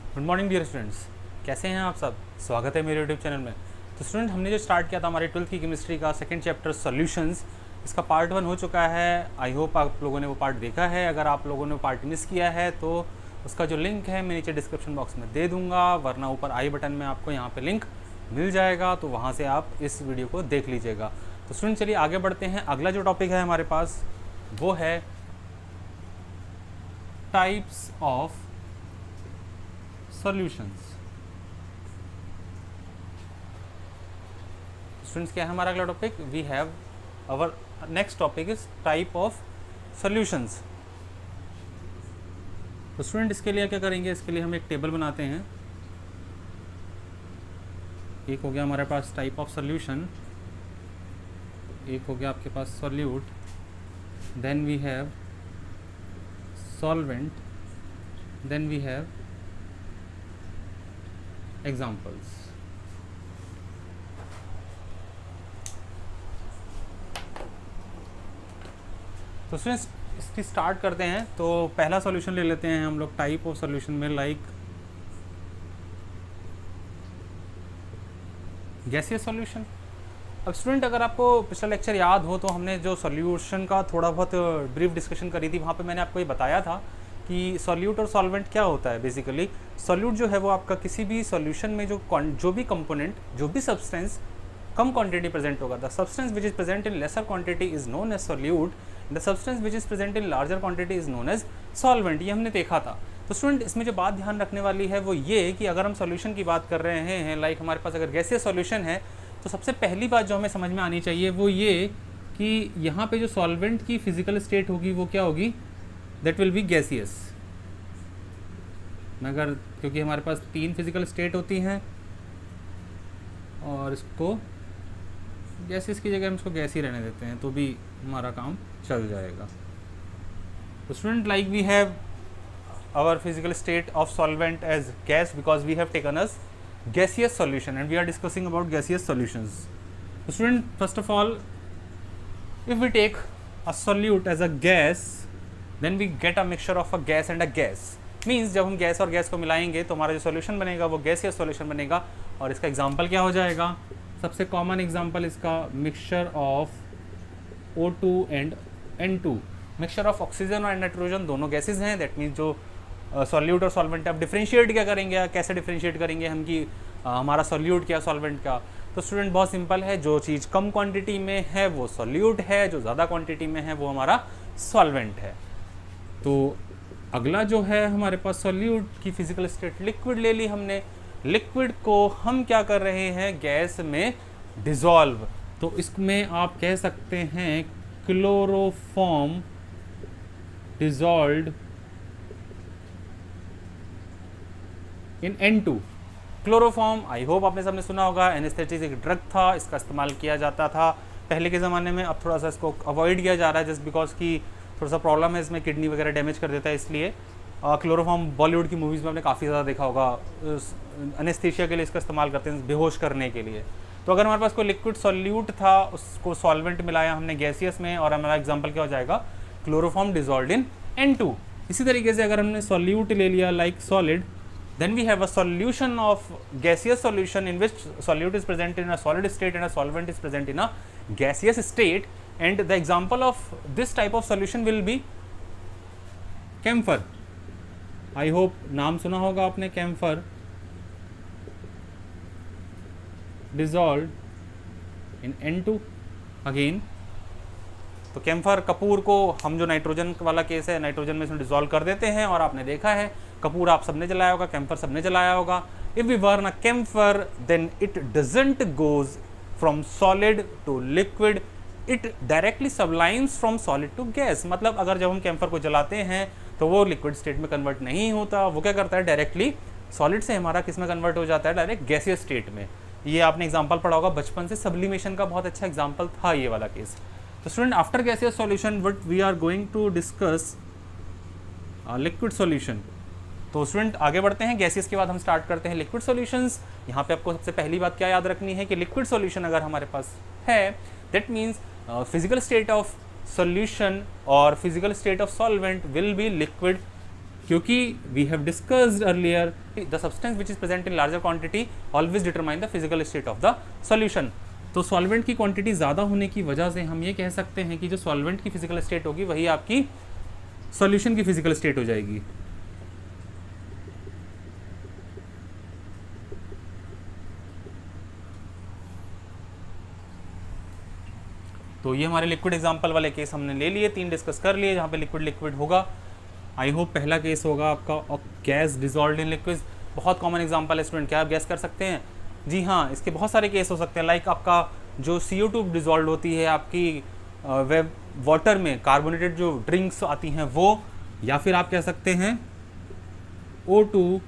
Good morning dear students, कैसे हैं आप सब। स्वागत है मेरे यूट्यूब चैनल में। तो स्टूडेंट, हमने जो स्टार्ट किया था हमारे 12th की केमिस्ट्री का सेकंड चैप्टर सॉल्यूशंस, इसका पार्ट 1 हो चुका है। आई होप आप लोगों ने वो पार्ट देखा है। अगर आप लोगों ने पार्ट मिस किया है तो उसका जो लिंक है मैं नीचे डिस्क्रिप्शन बॉक्स में दे दूँगा, वरना ऊपर आई बटन में आपको यहाँ पर लिंक मिल जाएगा, तो वहाँ से आप इस वीडियो को देख लीजिएगा। तो स्टूडेंट चलिए आगे बढ़ते हैं। अगला जो टॉपिक है हमारे पास वो है टाइप्स ऑफ सॉल्यूशंस। स्टूडेंट्स क्या है हमारा अगला topic? We have our next topic is type of solutions. तो स्टूडेंट इसके लिए क्या करेंगे, इसके लिए हम एक टेबल बनाते हैं। एक हो गया हमारे पास टाइप ऑफ सॉल्यूशन, एक हो गया आपके पास solute, then we have solvent, then we have examples. तो स्टूडेंट्स इसकी स्टार्ट करते हैं। तो पहला सॉल्यूशन ले लेते हैं हम लोग टाइप ऑफ सॉल्यूशन में, लाइक गैसियस सॉल्यूशन। अब स्टूडेंट अगर आपको पिछला लेक्चर याद हो तो हमने जो सॉल्यूशन का थोड़ा बहुत ब्रीफ डिस्कशन करी थी, वहाँ पे मैंने आपको ये बताया था कि सॉल्यूट और सॉल्वेंट क्या होता है। बेसिकली सॉल्यूट जो है वो आपका किसी भी सॉल्यूशन में जो भी कंपोनेंट, जो भी सब्सटेंस कम क्वांटिटी प्रेजेंट होगा, the substance which is present in lesser quantity is known as solute, the substance which is present in larger quantity is known as solvent. ये हमने देखा था। तो स्टूडेंट इसमें जो बात ध्यान रखने वाली है वो ये कि अगर हम सॉल्यूशन की बात कर रहे हैं, लाइक हमारे पास अगर गैसियस सॉल्यूशन है, तो सबसे पहली बात जो हमें समझ में आनी चाहिए वो ये कि यहाँ पे जो सॉल्वेंट की फिजिकल स्टेट होगी वो क्या होगी, दैट विल बी गैसियस। मगर क्योंकि हमारे पास 3 फिजिकल स्टेट होती हैं और इसको गैसियस की जगह हम इसको गैस ही रहने देते हैं तो भी हमारा काम चल जाएगा। तो student like we have our physical state of solvent as gas because we have taken us gaseous solution and we are discussing about gaseous solutions. So student, first of all, if we take a solute as a gas, then we get a mixture of a gas and a gas. Means जब हम gas और gas को मिलाएंगे तो हमारा जो solution बनेगा वो गैसियस सॉल्यूशन बनेगा। और इसका एग्जांपल क्या हो जाएगा? सबसे कॉमन एग्जांपल इसका mixture of O2 and N2। Mixture of oxygen और नाइट्रोजन दोनों गैसेज हैं। दैट मीन्स जो सॉल्यूट और सॉल्वेंट आप डिफरेंशिएट क्या करेंगे, कैसे डिफरेंशिएट करेंगे हम कि हमारा सॉल्यूट क्या सॉल्वेंट का? तो स्टूडेंट बहुत सिंपल है, जो चीज़ कम क्वांटिटी में है वो सॉल्यूट है, जो ज़्यादा क्वांटिटी में है वो हमारा सॉल्वेंट है। तो अगला जो है हमारे पास सॉल्यूट की फिजिकल स्टेट लिक्विड ले ली हमने। लिक्विड को हम क्या कर रहे हैं, गैस में डिसॉल्व। तो इसमें आप कह सकते हैं chloroform dissolved in N2। Chloroform I hope आपने सबने सुना होगा, एनेस्थेटिक एक ड्रग था, इसका इस्तेमाल किया जाता था पहले के ज़माने में। अब थोड़ा सा इसको अवॉइड किया जा रहा है जस्ट बिकॉज की थोड़ा सा प्रॉब्लम है इसमें, किडनी वगैरह डैमेज कर देता है, इसलिए क्लोरोफॉर्म बॉलीवुड की मूवीज़ में आपने काफ़ी ज़्यादा देखा होगा। एनेस्थीसिया के लिए इसका इस्तेमाल करते हैं, बेहोश करने के लिए। तो अगर हमारे पास कोई लिक्विड सॉल्यूट था, उसको सॉल्वेंट मिलाया हमने गैसियस में, और हमारा एग्जाम्पल क्या हो जाएगा, क्लोरोफॉर्म डिसॉल्व्ड इन N2। इसी तरीके से अगर हमने सॉल्यूट ले लिया like solid, then we have a solution of gaseous solution in which solute is present in a solid state and a solvent is present in a gaseous state, and the example of this type of solution will be camphor. I hope नाम सुना होगा आपने, camphor dissolved in N2 again। तो camphor Kapoor को हम, जो nitrogen वाला case है, नाइट्रोजन में इसमें डिसॉल्व कर देते हैं, और आपने देखा है कपूर आप सबने जलाया होगा, कैम्फर सबने जलाया होगा। If we burn a camphor then it doesn't goes from solid to liquid, it directly sublimes from solid to gas. मतलब अगर जब हम कैम्फर को जलाते हैं तो वो लिक्विड स्टेट में कन्वर्ट नहीं होता, वो क्या करता है, डायरेक्टली सॉलिड से हमारा किस में कन्वर्ट हो जाता है, डायरेक्ट गैसियस स्टेट में। ये आपने एग्जाम्पल पढ़ा होगा बचपन से, सब्लिमेशन का बहुत अच्छा एग्जाम्पल था ये वाला केस। तो student after gaseous solution what we are going to discuss liquid solution. तो स्टूडेंट आगे बढ़ते हैं, गैसियस के बाद हम स्टार्ट करते हैं लिक्विड सॉल्यूशंस। यहाँ पे आपको सबसे पहली बात क्या याद रखनी है कि लिक्विड सॉल्यूशन अगर हमारे पास है, that means physical state of solution और physical state of solvent will be liquid क्योंकि we have discussed earlier the substance which is present in larger quantity always determine the physical state of the solution. तो solvent की quantity ज़्यादा होने की वजह से हम ये कह सकते हैं कि जो सॉल्वेंट की फिजिकल स्टेट होगी वही आपकी सॉल्यूशन की फिजिकल स्टेट हो जाएगी। तो ये हमारे लिक्विड एग्जांपल वाले केस हमने ले लिए, 3 डिस्कस कर लिए जहाँ पे लिक्विड लिक्विड होगा। आई होप पहला केस होगा आपका गैस डिजॉल्व्ड इन लिक्विड। बहुत कॉमन एग्जांपल है स्टूडेंट, क्या आप गैस कर सकते हैं? जी हाँ, इसके बहुत सारे केस हो सकते हैं। लाइक आपका जो CO2 डिजॉल्व होती है आपकी वेब वाटर में, कार्बोनेटेड जो ड्रिंक्स आती हैं वो, या फिर आप कह सकते हैं O2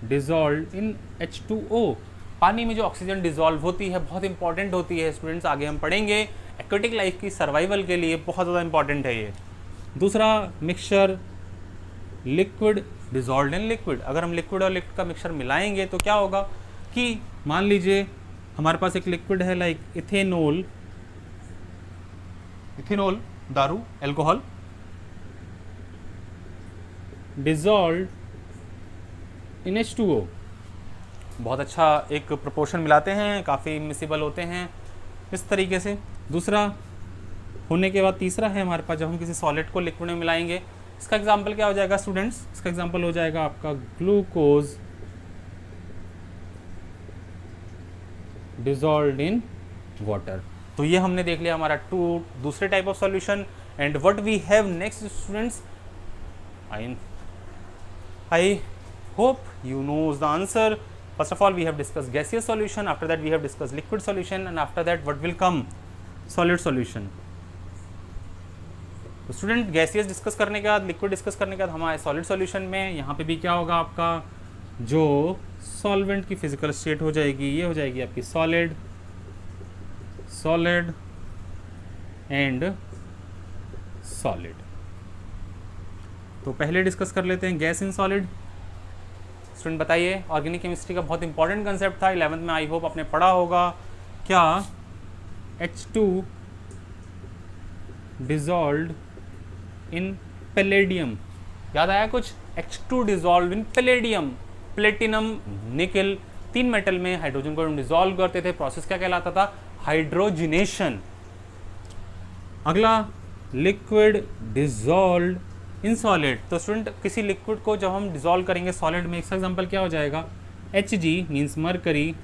डिजॉल्व इन H2O। पानी में जो ऑक्सीजन डिजॉल्व होती है बहुत इंपॉर्टेंट होती है स्टूडेंट्स, आगे हम पढ़ेंगे। एक्वेटिक लाइफ की सर्वाइवल के लिए बहुत ज़्यादा इंपॉर्टेंट है ये। दूसरा mixture liquid dissolved in liquid. अगर हम लिक्विड और लिक्विड का मिक्सचर मिलाएंगे तो क्या होगा कि मान लीजिए हमारे पास एक लिक्विड है लाइक इथेनॉल, दारू, एल्कोहल, डिजॉल्व्ड इन H2O। बहुत अच्छा एक प्रोपोर्शन मिलाते हैं, काफ़ी मिसिबल होते हैं इस तरीके से। दूसरा होने के बाद तीसरा है हमारे पास जब हम किसी सॉलिड को लिक्विड में मिलाएंगे। इसका एग्जांपल क्या हो जाएगा स्टूडेंट्स? इसका एग्जांपल हो जाएगा आपका ग्लूकोज डिजॉल्व्ड इन वाटर। तो ये हमने देख लिया हमारा दूसरे type of solution. And what we have next students, I hope you knows the answer. First of all we have discussed gaseous solution, after that we have discussed liquid solution, and after that what will come? Solid solution. तो student gaseous discuss करने के बाद, liquid discuss करने के बाद हमारे solid solution में यहाँ पे भी क्या होगा आपका जो सॉल्वेंट की फिजिकल स्टेट हो जाएगी, ये हो जाएगी आपकी सॉलिड, सॉलिड एंड सॉलिड। तो पहले डिस्कस कर लेते हैं गैस इन सॉलिड। स्टूडेंट बताइए, ऑर्गेनिक केमिस्ट्री का बहुत इंपॉर्टेंट कंसेप्ट था 11th में, आई होप आपने पढ़ा होगा। क्या H2 डिजॉल्व्ड इन पैलेडियम, याद आया कुछ? H2 dissolve in palladium, platinum, निकल, 3 मेटल में हाइड्रोजन को डिजॉल्व करते थे। प्रोसेस क्या कहलाता था? हाइड्रोजिनेशन। अगला लिक्विड डिजॉल्व इन सॉलिड। तो स्टूडेंट किसी लिक्विड को जब हम डिजॉल्व करेंगे सॉलिड में, इसका एग्जांपल क्या हो जाएगा? Hg means mercury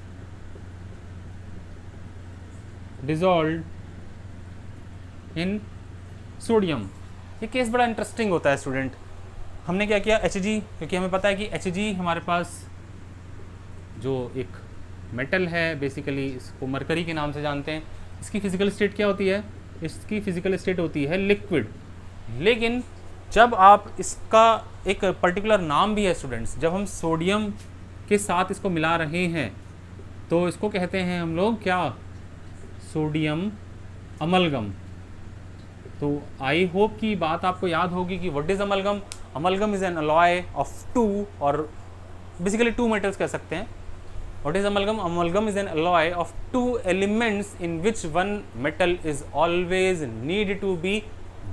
dissolve in sodium. ये केस बड़ा इंटरेस्टिंग होता है स्टूडेंट। हमने क्या किया? Hg, क्योंकि हमें पता है कि Hg हमारे पास जो एक मेटल है, बेसिकली इसको मरकरी के नाम से जानते हैं। इसकी फिजिकल स्टेट क्या होती है? इसकी फिजिकल स्टेट होती है लिक्विड। लेकिन जब आप इसका एक पर्टिकुलर नाम भी है स्टूडेंट्स, जब हम सोडियम के साथ इसको मिला रहे हैं तो इसको कहते हैं हम लोग क्या? Sodium amalgam. तो आई होप की बात आपको याद होगी कि what is amalgam? Amalgam is an alloy of 2 और बेसिकली 2 मेटल्स कह सकते हैं। What is amalgam? Amalgam is an alloy of 2 elements in which 1 metal is always need to be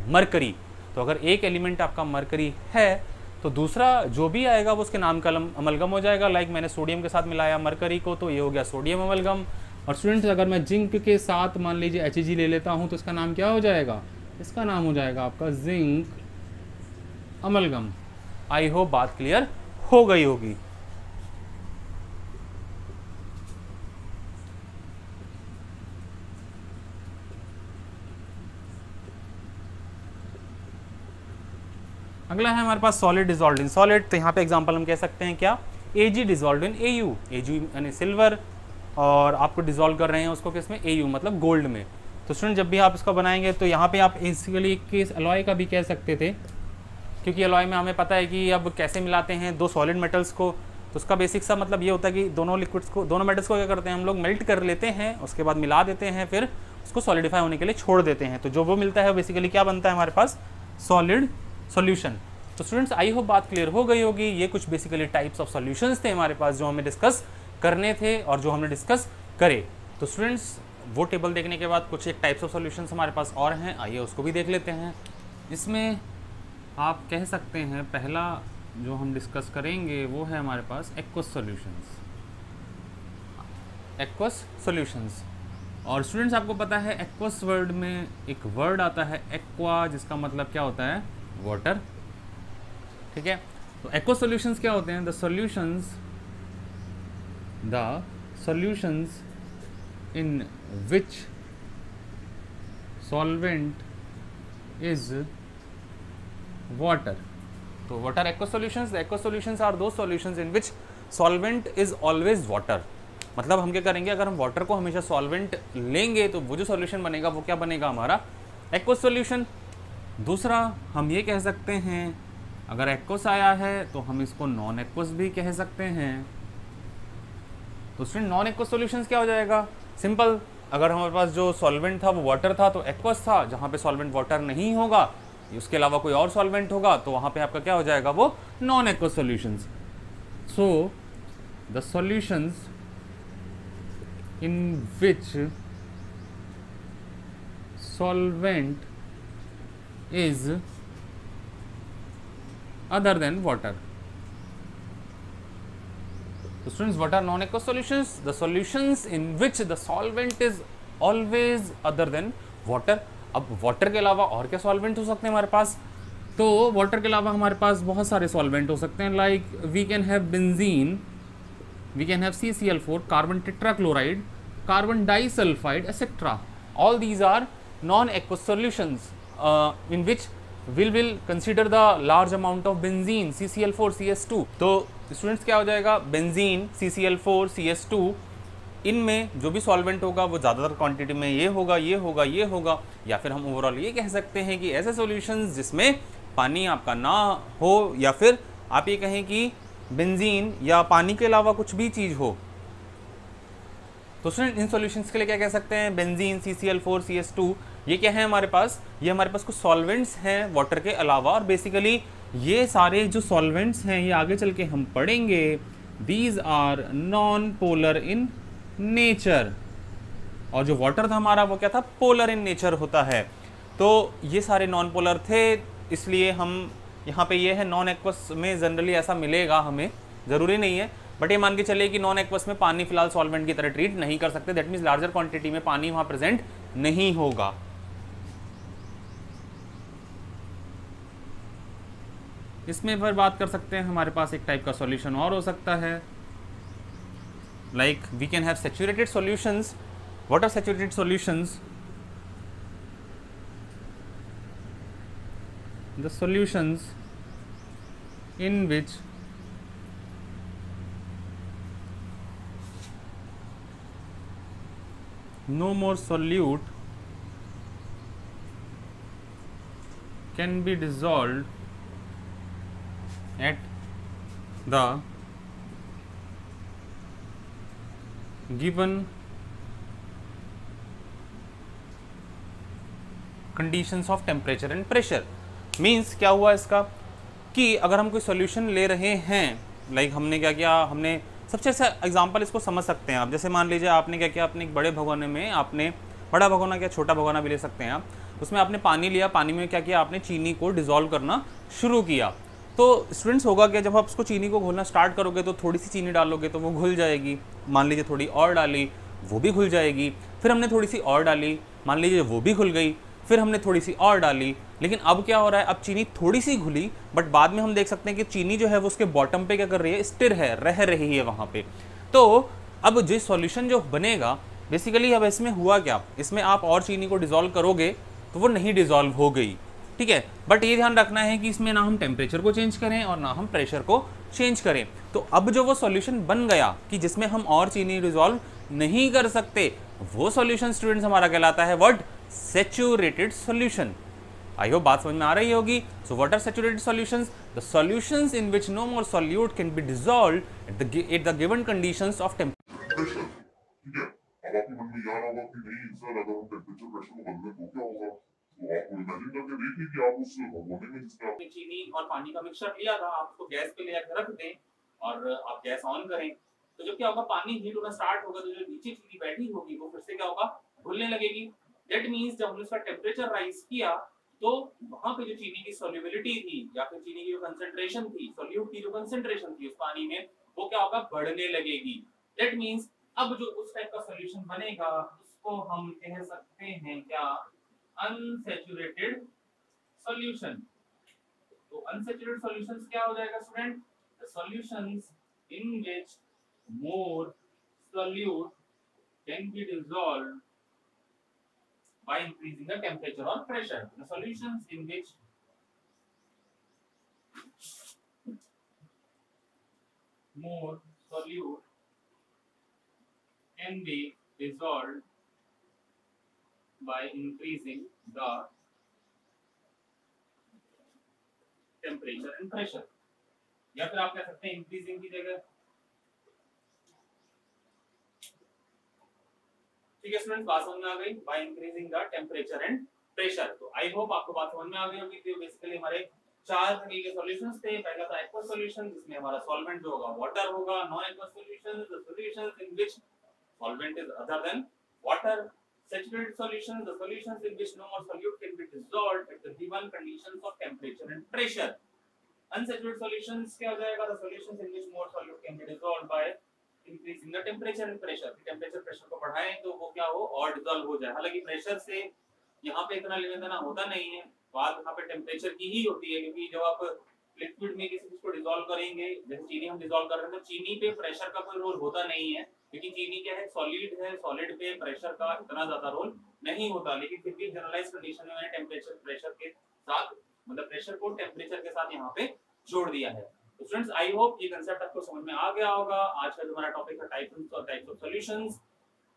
mercury. तो अगर एक एलिमेंट आपका मरकरी है तो दूसरा जो भी आएगा वो उसके नाम का अमलगम हो जाएगा। लाइक मैंने सोडियम के साथ मिलाया मरकरी को तो ये हो गया सोडियम अमलगम। और स्टूडेंट्स अगर मैं जिंक के साथ मान लीजिए Hg ले लेता हूँ तो इसका नाम क्या हो जाएगा? इसका नाम हो जाएगा आपका जिंक अमलगम। आई होप बात क्लियर हो गई होगी। अगला है हमारे पास सॉलिड डिजॉल्व्ड इन सॉलिड। तो यहाँ पे एग्जांपल हम कह सकते हैं क्या? Ag डिजॉल्व्ड इन Au। Ag यानी सिल्वर, और आपको डिजॉल्व कर रहे हैं उसको किसमें? Au मतलब गोल्ड में। तो स्टूडेंट जब भी आप इसको बनाएंगे तो यहाँ पे आप बेसिकली केस अलॉय का भी कह सकते थे, क्योंकि अलॉय में हमें पता है कि अब कैसे मिलाते हैं 2 सॉलिड मेटल्स को। तो उसका बेसिक सा मतलब ये होता है कि दोनों लिक्विड्स को, दोनों मेटल्स को क्या करते हैं हम लोग? मेल्ट कर लेते हैं, उसके बाद मिला देते हैं, फिर उसको सॉलिडिफाई होने के लिए छोड़ देते हैं। तो जो वो मिलता है बेसिकली क्या बनता है हमारे पास? Solid solution. तो स्टूडेंट्स आई होप बात क्लियर हो गई होगी। ये कुछ बेसिकली टाइप्स ऑफ सॉल्यूशंस थे हमारे पास जो हमें डिस्कस करने थे और जो हमने डिस्कस करे। तो स्टूडेंट्स वो टेबल देखने के बाद कुछ एक टाइप्स ऑफ सॉल्यूशंस हमारे पास और हैं, आइए उसको भी देख लेते हैं। इसमें आप कह सकते हैं पहला जो हम डिस्कस करेंगे वो है हमारे पास एक्वस सॉल्यूशंस। एक्वस सॉल्यूशंस, और स्टूडेंट्स आपको पता है एक्वस वर्ड में एक वर्ड आता है एक्वा, जिसका मतलब क्या होता है? वाटर। ठीक है, तो एक्वस सॉल्यूशंस क्या होते हैं? The solutions in which solvent is water. तो what are aqueous solutions? The aqueous solutions are those solutions in which solvent is always water। मतलब हम क्या करेंगे, अगर हम वाटर को हमेशा सॉल्वेंट लेंगे तो वो जो सॉल्यूशन बनेगा वो क्या बनेगा? हमारा एक्वस सॉल्यूशन। दूसरा हम ये कह सकते हैं, अगर एक्वस आया है तो हम इसको नॉन एक्वस भी कह सकते हैं। तो स्टूडेंट नॉन एक्वस सॉल्यूशंस क्या हो जाएगा? सिंपल, अगर हमारे पास जो सॉल्वेंट था वो वाटर था तो एक्वस था। जहाँ पे सॉल्वेंट वाटर नहीं होगा, उसके अलावा कोई और सॉल्वेंट होगा, तो वहाँ पे आपका क्या हो जाएगा? वो non aqueous solutions. So the solutions in which solvent is other than water। So students, what are non-aqueous solutions? The solutions in which the solvent is always other than water। अब वाटर के अलावा और क्या solvent हो सकते हैं हमारे पास? तो वाटर के अलावा हमारे पास बहुत सारे सॉल्वेंट हो सकते हैं, like we can have benzene, we can have CCl4, carbon tetrachloride, carbon disulfide, etc. All these are non-aqueous solutions in which we will consider the large amount of benzene, CCl4, CS2। तो students क्या हो जाएगा? Benzene, CCl4, CS2, इनमें जो भी solvent होगा वो ज़्यादातर क्वांटिटी में ये होगा, ये होगा, ये होगा। या फिर हम ओवरऑल ये कह सकते हैं कि ऐसे सॉल्यूशंस जिसमें पानी आपका ना हो, या फिर आप ये कहें कि बेंजीन या पानी के अलावा कुछ भी चीज़ हो। तो स्टूडेंट इन सॉल्यूशंस के लिए क्या कह सकते हैं? बेंजीन, CCl4, CS2, ये क्या है हमारे पास? ये हमारे पास कुछ सॉल्वेंट्स हैं वाटर के अलावा, और बेसिकली ये सारे जो सॉल्वेंट्स हैं ये आगे चल के हम पढ़ेंगे, these are non polar in nature. और जो वाटर था हमारा वो क्या था? पोलर इन नेचर होता है। तो ये सारे नॉन पोलर थे, इसलिए हम यहाँ पे ये है नॉन एक्वस में जनरली ऐसा मिलेगा हमें, ज़रूरी नहीं है, बट ये मान के चलिए कि नॉन एक्वस में पानी फिलहाल सॉल्वेंट की तरह ट्रीट नहीं कर सकते। दैट मीन्स लार्जर क्वांटिटी में पानी वहाँ प्रेजेंट नहीं होगा। इसमें फिर बात कर सकते हैं, हमारे पास एक टाइप का सॉल्यूशन और हो सकता है, like we can have saturated solutions. What are saturated solutions? the solutions in which no more solute can be dissolved at the given conditions of temperature and pressure। Means क्या हुआ इसका कि अगर हम कोई सॉल्यूशन ले रहे हैं, लाइक हमने क्या किया, हमने सबसे अच्छा एग्जांपल इसको समझ सकते हैं आप। जैसे मान लीजिए आपने क्या किया, आपने एक बड़े भगोने में, आपने बड़ा भगोना क्या छोटा भगोना भी ले सकते हैं आप, उसमें आपने पानी लिया, पानी में क्या किया आपने, चीनी को डिज़ोल्व करना शुरू किया। तो स्टूडेंट्स होगा क्या, जब आप उसको चीनी को घोलना स्टार्ट करोगे तो थोड़ी सी चीनी डालोगे तो वो घुल जाएगी, मान लीजिए थोड़ी और डाली वो भी घुल जाएगी, फिर हमने थोड़ी सी और डाली, मान लीजिए वो भी घुल गई, फिर हमने थोड़ी सी और डाली। लेकिन अब क्या हो रहा है, अब चीनी थोड़ी सी घुली, बट बाद में हम देख सकते हैं कि चीनी जो है वो उसके बॉटम पे क्या कर रही है, स्थिर है, रह रही है वहाँ पे। तो अब जो सॉल्यूशन जो बनेगा बेसिकली, अब इसमें हुआ क्या, इसमें आप और चीनी को डिज़ोल्व करोगे तो वो नहीं डिज़ोल्व हो गई, ठीक है। बट ये ध्यान रखना है कि इसमें ना हम टेम्परेचर को चेंज करें और ना हम प्रेशर को चेंज करें। तो अब जो वो सॉल्यूशन बन गया कि जिसमें हम और चीनी डिज़ोल्व नहीं कर सकते, वो सॉल्यूशन स्टूडेंट्स हमारा कहलाता है what, saturated solution. I hope बात समझ में आ रही होगी। So what are saturated solutions? The solutions in which no more solute can be dissolved at the given conditions of temperature. ठीक है, अब आपके मन में यार होगा कि नहीं सर, अगर हम टेम्परेचर प्रेशर को बदलें तो क्या होगा, तो आप इमेजिन करके देखिए कि आप उस भगोने में जिसका आपने चीनी और पानी का मिक्सचर लिया था, आप उसको गैस पे ले आकर रख दें और आप गैस ऑन करें, तो जब क्या होगा, पानी हीट होना स्टार्ट होगा, तो जो नीचे चीनी बैठी होगी वो फिर से क्या होगा, घुलने लगेगी। दैट मीन्स जब हमने उसका टेम्परेचर राइज किया तो वहां पे जो चीनी की सोल्यूबिलिटी थी या फिर चीनी की जो कंसंट्रेशन थी, सोल्यूट की जो कंसंट्रेशन थी उस पानी में, वो क्या होगा, बढ़ने लगेगी। दैट मींस अब जो उस टाइप का सॉल्यूशन बनेगा उसको हम कह सकते हैं क्या, अनसैचुरेटेड सॉल्यूशन। तो अनसैचुरेटेड सॉल्यूशंस क्या हो जाएगा student, the solutions in which more solute can be dissolved by increasing the temperature or pressure. The solutions in which more solute can be dissolved by increasing the temperature and pressure. या फिर आप कह सकते हैं increasing की जगह, ठीक है स्टूडेंट्स, बात समझ में आ गई, by increasing the temperature and pressure. तो आई होप आपको बात समझ में आ गई होगी। तो बेसिकली हमारे चार तरीके के सॉल्यूशंस थे। पहला था एक्वस सॉल्यूशन जिसमें हमारा सॉल्वेंट जो होगा वाटर होगा, non aqueous solutions the solutions in which solvent is other than water, saturated solutions the solutions in which no more solute can be dissolved at the given conditions of temperature and pressure, unsaturated solutions क्या हो जाएगा, the solutions in which more solute can be dissolved by increasing the temperature and pressure, temperature pressure को बढ़ाएं तो वो क्या हो, और डिसॉल्व हो जाए। हालांकि प्रेशर से यहाँ पे इतना लेना देना होता नहीं है, बात यहाँ पे टेम्परेचर की ही होती है, क्योंकि जब आप लिक्विड में किसी चीज को डिसॉल्व करेंगे, जैसे चीनी हम डिसॉल्व कर रहे हैं तो चीनी पे प्रेशर का कोई रोल होता नहीं है, क्योंकि चीनी क्या है, सॉलिड है, सॉलिड पे प्रेशर का इतना ज्यादा रोल नहीं होता। लेकिन फिर भी जनरलाइज कंडीशन में मैंने टेम्परेचर प्रेशर के साथ, मतलब प्रेशर को टेम्परेचर के साथ यहाँ पे जोड़ दिया है। तो स्टूडेंट्स आई होप ये कांसेप्ट आपको समझ में आ गया होगा। आज का हमारा टॉपिक है टाइप्स ऑफ सॉल्यूशंस।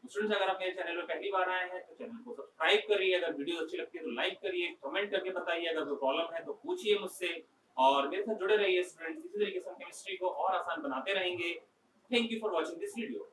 स्टूडेंट्स अगर आप मेरे चैनल में पहली बार आए हैं तो चैनल को सब्सक्राइब करिए, अगर वीडियो अच्छी लगती है तो लाइक करिए, कमेंट करके बताइए, अगर कोई प्रॉब्लम है तो पूछिए मुझसे, और मेरे साथ जुड़े रहिए स्टूडेंट्स। इसी तरीके से हम केमिस्ट्री को और आसान बनाते रहेंगे। Thank you for watching this video.